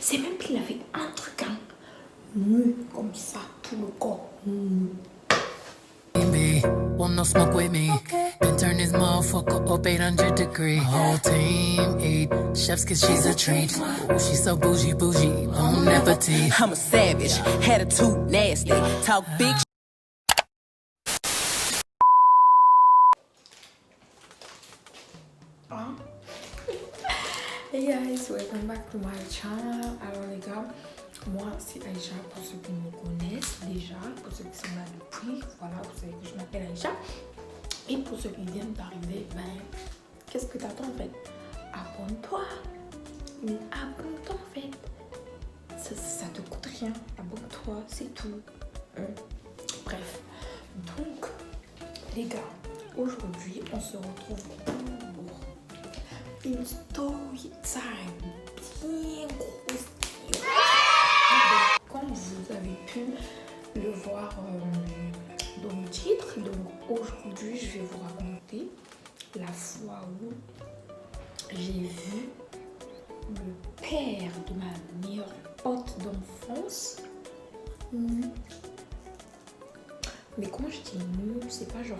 C'est même qu'il avait un truc, hein, nu, comme ça, tout le corps. Want no smoke with me. Then turn this motherfucker up 800 degrees. Whole team eat chefs cause she's a treat. Ooh, she's so bougie, bougie, bon appetit. I'm a savage, attitude nasty, talk big. Hey guys, welcome back to my channel. Alors les gars, moi c'est Aïcha pour ceux qui me connaissent déjà, pour ceux qui sont là depuis, voilà, vous savez que je m'appelle Aïcha. Et pour ceux qui viennent d'arriver, ben, qu'est-ce que t'attends en fait? Abonne-toi. Mais abonne-toi en fait. Ça te coûte rien. Abonne-toi, c'est tout. Bref. Donc, les gars, aujourd'hui, on se retrouve pour une story time bien grosse. Comme vous avez pu le voir dans le titre, donc aujourd'hui je vais vous raconter la fois où j'ai vu le père de ma meilleure pote d'enfance nu. Mais quand je dis nu, c'est pas genre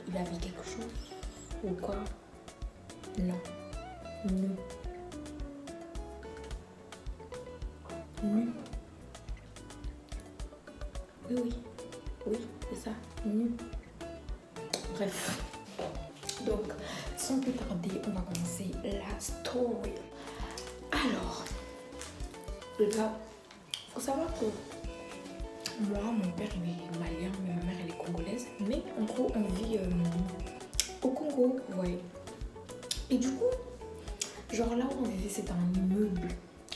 il avait quelque chose ou quoi. Non. Nu. Nu. Oui, c'est ça, nu. Bref. Donc, sans plus tarder, on va commencer la story. Alors, là, faut savoir que moi, mon père il est malien, mais ma mère elle est congolaise. Mais en gros, on vit au Congo, vous voyez. Et du coup, genre là où on vivait, c'était un immeuble.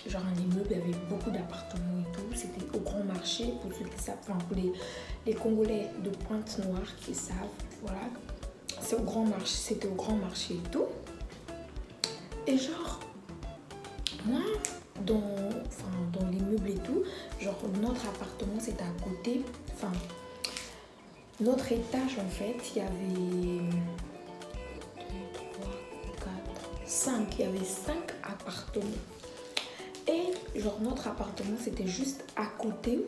Genre un immeuble, il y avait beaucoup d'appartements et tout. C'était au grand marché, pour ceux qui savent, enfin pour les Congolais de Pointe-Noire qui savent, voilà. C'est au grand marché, c'était au grand marché et tout. Et genre, moi, dans l'immeuble et tout, genre notre appartement c'était à côté, enfin, notre étage en fait, il y avait 5, il y avait 5 appartements. Et genre notre appartement c'était juste à côté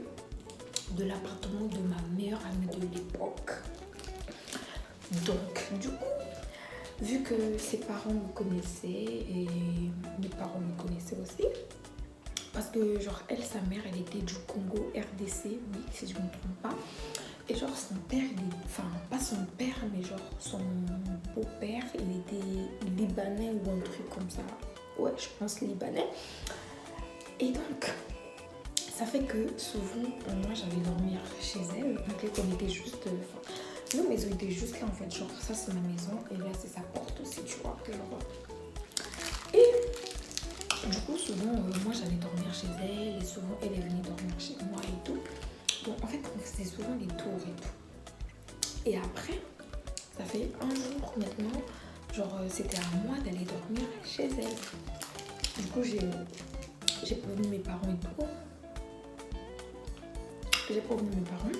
de l'appartement de ma meilleure amie de l'époque. Donc du coup, vu que ses parents me connaissaient et mes parents me connaissaient aussi, parce que genre elle, sa mère, elle était du Congo RDC, oui, si je ne me trompe pas. Et genre son père, enfin pas son père, mais genre son beau-père, il était libanais ou un truc comme ça. Ouais, je pense libanais. Et donc, ça fait que souvent, moi j'allais dormir chez elle. Donc là, on était juste... nos maisons étaient juste là en fait. Genre ça c'est ma maison et là c'est sa porte aussi, tu vois. Genre. Et du coup, souvent, moi j'allais dormir chez elle et souvent elle est venue dormir chez moi et tout. Donc en fait, on faisait souvent des tours et tout. Et après, ça fait un jour maintenant, genre c'était à moi d'aller dormir chez elle. Du coup, j'ai prévenu mes parents et tout. J'ai prévenu mes parents.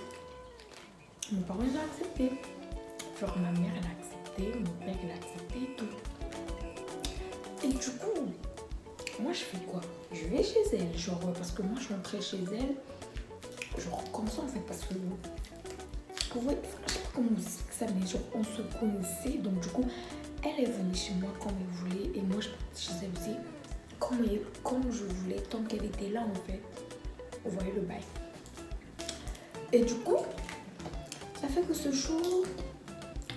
Mes parents, ils ont accepté. Genre, ma mère, elle a accepté. Mon père, il a accepté et tout. Et du coup, moi, je fais quoi? Je vais chez elle. Genre, parce que moi, je rentrais chez elle. Genre, comme ça, en fait, parce que... Vous voyez, je sais pas comment vous explique ça, mais genre, on se connaissait. Donc, du coup, elle est venue chez moi comme elle voulait. Et moi, je partais chez elle aussi. Comme je voulais, tant qu'elle était là en fait. Vous voyez le bail. Et du coup, ça fait que ce jour,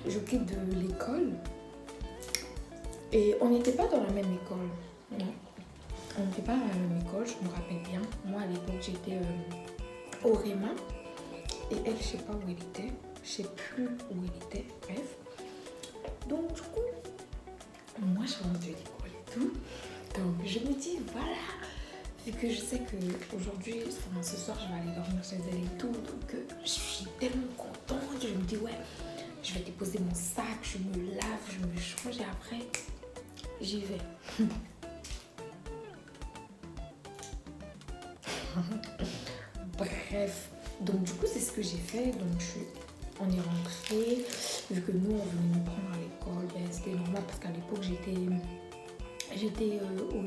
je quitte de l'école. Et on n'était pas dans la même école. Non. On n'était pas dans la même école, je me rappelle bien. Moi à l'époque, j'étais au Réma. Et elle, je sais pas où elle était. Je sais plus où elle était. Bref. Donc du coup, moi je rentre de l'école et tout. Donc je me dis, voilà, vu que je sais qu'aujourd'hui, enfin, ce soir, je vais aller dormir chez elle et tout. Donc je suis tellement contente. Je me dis, ouais, je vais déposer mon sac, je me lave, je me change et après, j'y vais. Bref, donc du coup, c'est ce que j'ai fait. Donc on est rentré. Vu que nous, on venait nous prendre à l'école, ben, c'était normal parce qu'à l'époque, j'étais au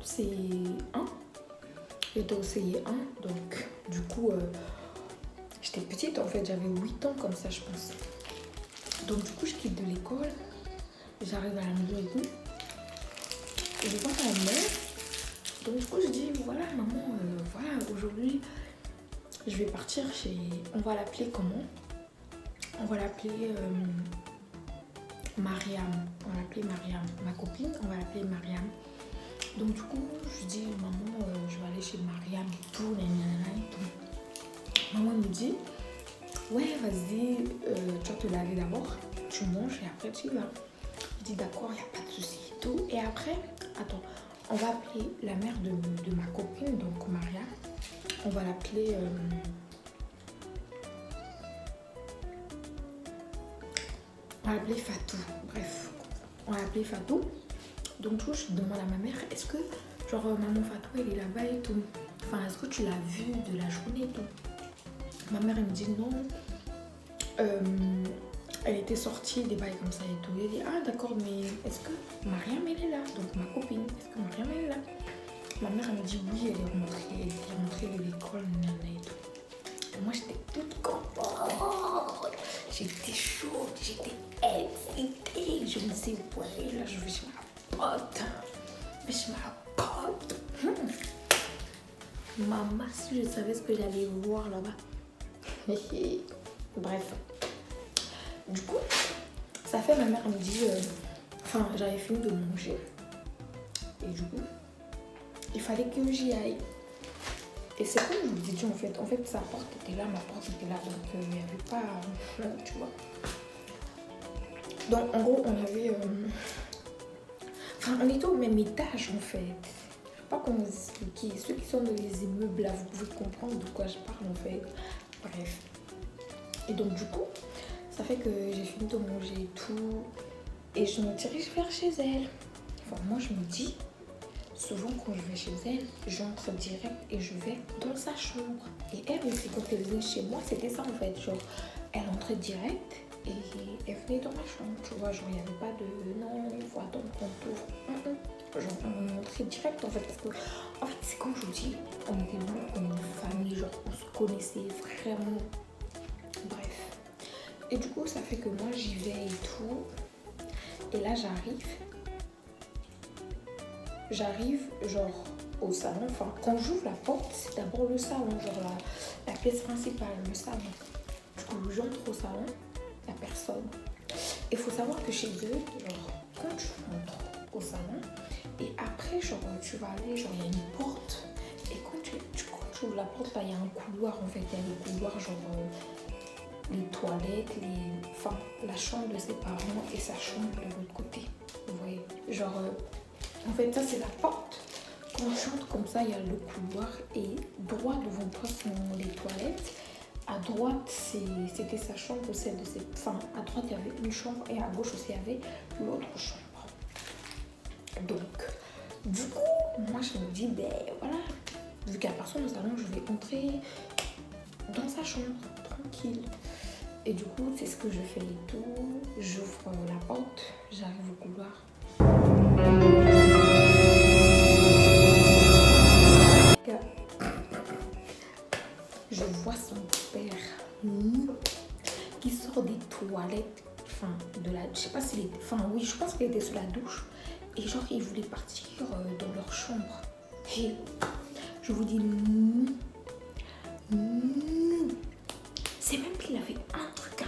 c'est 1. J'étais au CE1, donc du coup, j'étais petite en fait, j'avais 8 ans comme ça, je pense. Donc du coup, je quitte de l'école, j'arrive à la maison et tout. Et je vois ma mère, donc du coup, je dis, voilà maman, voilà, aujourd'hui, je vais partir chez... On va l'appeler comment? On va l'appeler Mariam. On va l'appeler Mariam. Ma copine, on va l'appeler Mariam. Donc du coup, je dis, maman, je vais aller chez Mariam et tout, nanana et tout. Maman me dit, ouais, vas-y, tu vas te laver d'abord, tu manges et après tu y vas. Je dis, d'accord, il n'y a pas de souci et tout. Et après, attends, on va appeler la mère de ma copine, donc Mariam. On va l'appeler... on va l'appeler Fatou. Bref, on va l'appeler Fatou. Donc, du coup, je demande à ma mère, est-ce que, genre, maman Fatou, elle est là-bas et tout? Enfin, est-ce que tu l'as vue de la journée et tout? Ma mère, elle me dit non. Elle était sortie, des bails comme ça et tout. Elle dit, ah d'accord, mais est-ce que Mariam, elle est là? Donc, ma copine, est-ce que Mariam, elle est là? Ma mère, elle me dit, oui, elle est rentrée de l'école, et tout. Et moi, j'étais toute contente. J'étais chaude, j'étais excitée. Je me disais, ouais, là, je vais chez ma pote. Je vais chez ma pote. Maman, si je savais ce que j'allais voir là-bas. Bref. Du coup, ça fait, ma mère me dit, enfin, j'avais fini de manger. Et du coup, il fallait que j'y aille. Et c'est comme je vous ai dit en fait. En fait, sa porte était là, ma porte était là. Donc, il n'y avait pas... tu vois. Donc, en gros, on avait... Enfin, on était au même étage en fait. Je ne sais pas comment vous expliquer. Ceux qui sont dans les immeubles là, vous pouvez comprendre de quoi je parle en fait. Bref. Et donc, du coup, ça fait que j'ai fini de manger et tout. Et je me dirige vers chez elle. Enfin, moi, je me dis... Souvent, quand je vais chez elle, j'entre direct et je vais dans sa chambre. Et elle aussi, quand elle venait chez moi, c'était ça en fait. Genre, elle entrait direct et elle venait dans ma chambre. Tu vois, genre, il n'y avait pas de non, il faut attendre qu'on t'ouvre. Genre, on entrait direct en fait. Parce que, en fait, c'est comme je vous dis, on était vraiment comme une famille. Genre, on se connaissait vraiment. Bref. Et du coup, ça fait que moi, j'y vais et tout. Et là, j'arrive genre au salon, enfin quand j'ouvre la porte, c'est d'abord le salon, genre la pièce principale, le salon. Du coup, j'entre au salon, il n'y a personne. Il faut savoir que chez eux, genre quand tu rentres au salon, et après, genre tu vas aller, genre il y a une porte, et quand tu ouvres la porte, là il y a un couloir en fait, il y a le couloir, genre les toilettes, enfin la chambre de ses parents et sa chambre de l'autre côté. Vous voyez, genre. En fait, ça, c'est la porte. Quand tu entres comme ça, il y a le couloir et droit devant toi sont les toilettes. À droite, c'était sa chambre, celle de ses... Enfin, à droite, il y avait une chambre et à gauche aussi, il y avait l'autre chambre. Donc, du coup, moi, je me dis, ben voilà, vu qu'il n'y a personne au salon, je vais entrer dans sa chambre, tranquille. Et du coup, c'est ce que je fais et tout. J'ouvre la porte, j'arrive au couloir. Je vois son père qui sort des toilettes, enfin de la, je sais pas s'il était, enfin oui, je pense qu'il était sous la douche et genre il voulait partir dans leur chambre. Et je vous dis non. C'est même qu'il avait un truc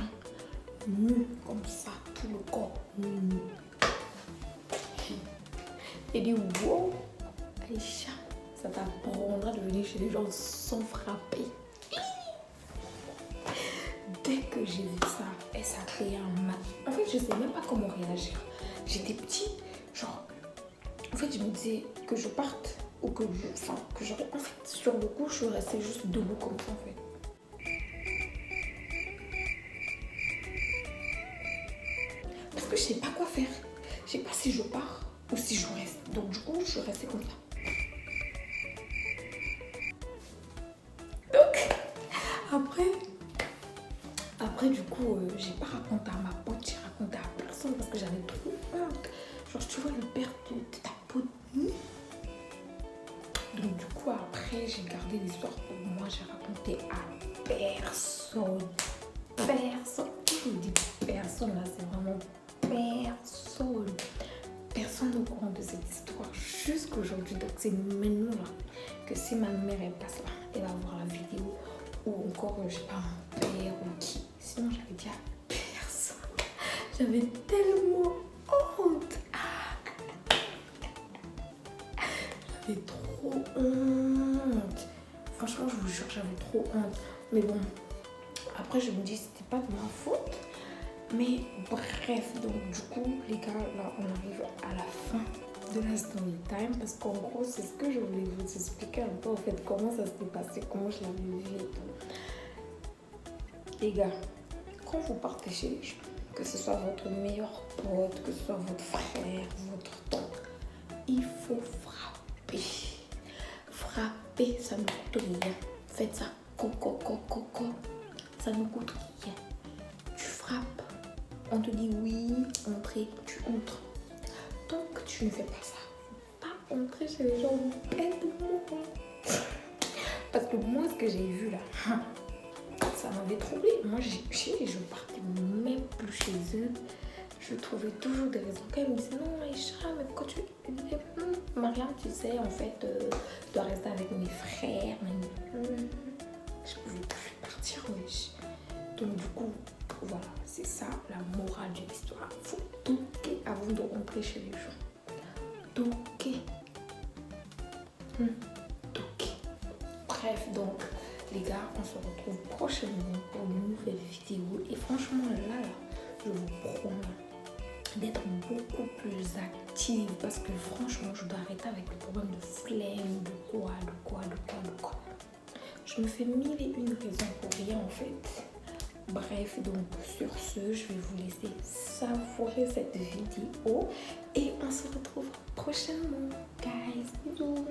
comme ça, tout le corps. Et dit wow, Aïcha, ça t'apprendra de venir chez les gens sans frapper. Dès que j'ai vu ça, et ça a créé un mal. En fait, je sais même pas comment réagir. J'étais petite, genre, en fait, je me disais que je parte ou que j'aurais, en fait, sur le coup, je restais juste debout comme ça, en fait. Parce que je sais pas quoi faire. Je sais pas si je pars ou si je reste. Donc, du coup, je suis restée comme ça. Après, du coup, j'ai pas raconté à ma pote, j'ai raconté à personne parce que j'avais trop honte. Genre, tu vois le père de ta pote, Donc du coup, après, j'ai gardé l'histoire pour moi. J'ai raconté à personne. Personne. Je dis personne, là, c'est vraiment personne. Personne au courant de cette histoire jusqu'aujourd'hui. Donc c'est maintenant là que si ma mère elle passe là, elle va voir la vidéo ou encore je sais pas mon père ou qui. Sinon j'avais dit à personne. J'avais tellement honte. J'avais trop honte. Franchement je vous jure j'avais trop honte. Mais bon, après je me dis c'était pas de ma faute. Mais bref, donc du coup, les gars, là, on arrive à la fin de la story time parce qu'en gros, c'est ce que je voulais vous expliquer un peu, en fait, comment ça s'est passé, comment je l'avais vu et tout. Les gars, quand vous partez chez les gens, que ce soit votre meilleur pote, que ce soit votre frère, votre tante, il faut frapper. Frapper, ça ne coûte rien. Faites ça, coco, ça ne coûte rien. Tu frappes. On te dit oui, entrez, tu entres. Tant que tu ne fais pas ça, pas entrer chez les gens, aide-moi. Parce que moi, ce que j'ai vu là, ça m'avait troublé. Moi, je partais même plus chez eux. Je trouvais toujours des raisons. Quand ils me disaient non, Aïcha, mais pourquoi tu. Mariam, tu sais, en fait, je dois rester avec mes frères. Je pouvais plus partir, wesh. Donc, du coup, voilà, c'est ça la morale de l'histoire. Il faut toquer avant de rentrer chez les gens. Toquer. Toquer. Bref, donc, les gars, on se retrouve prochainement pour une nouvelle vidéo. Et franchement, là, je vous promets d'être beaucoup plus active parce que franchement, je dois arrêter avec le problème de flemme, de quoi. Je me fais mille et une raisons pour rien en fait. Bref, donc sur ce, je vais vous laisser savourer cette vidéo et on se retrouve prochainement. Guys, bisous.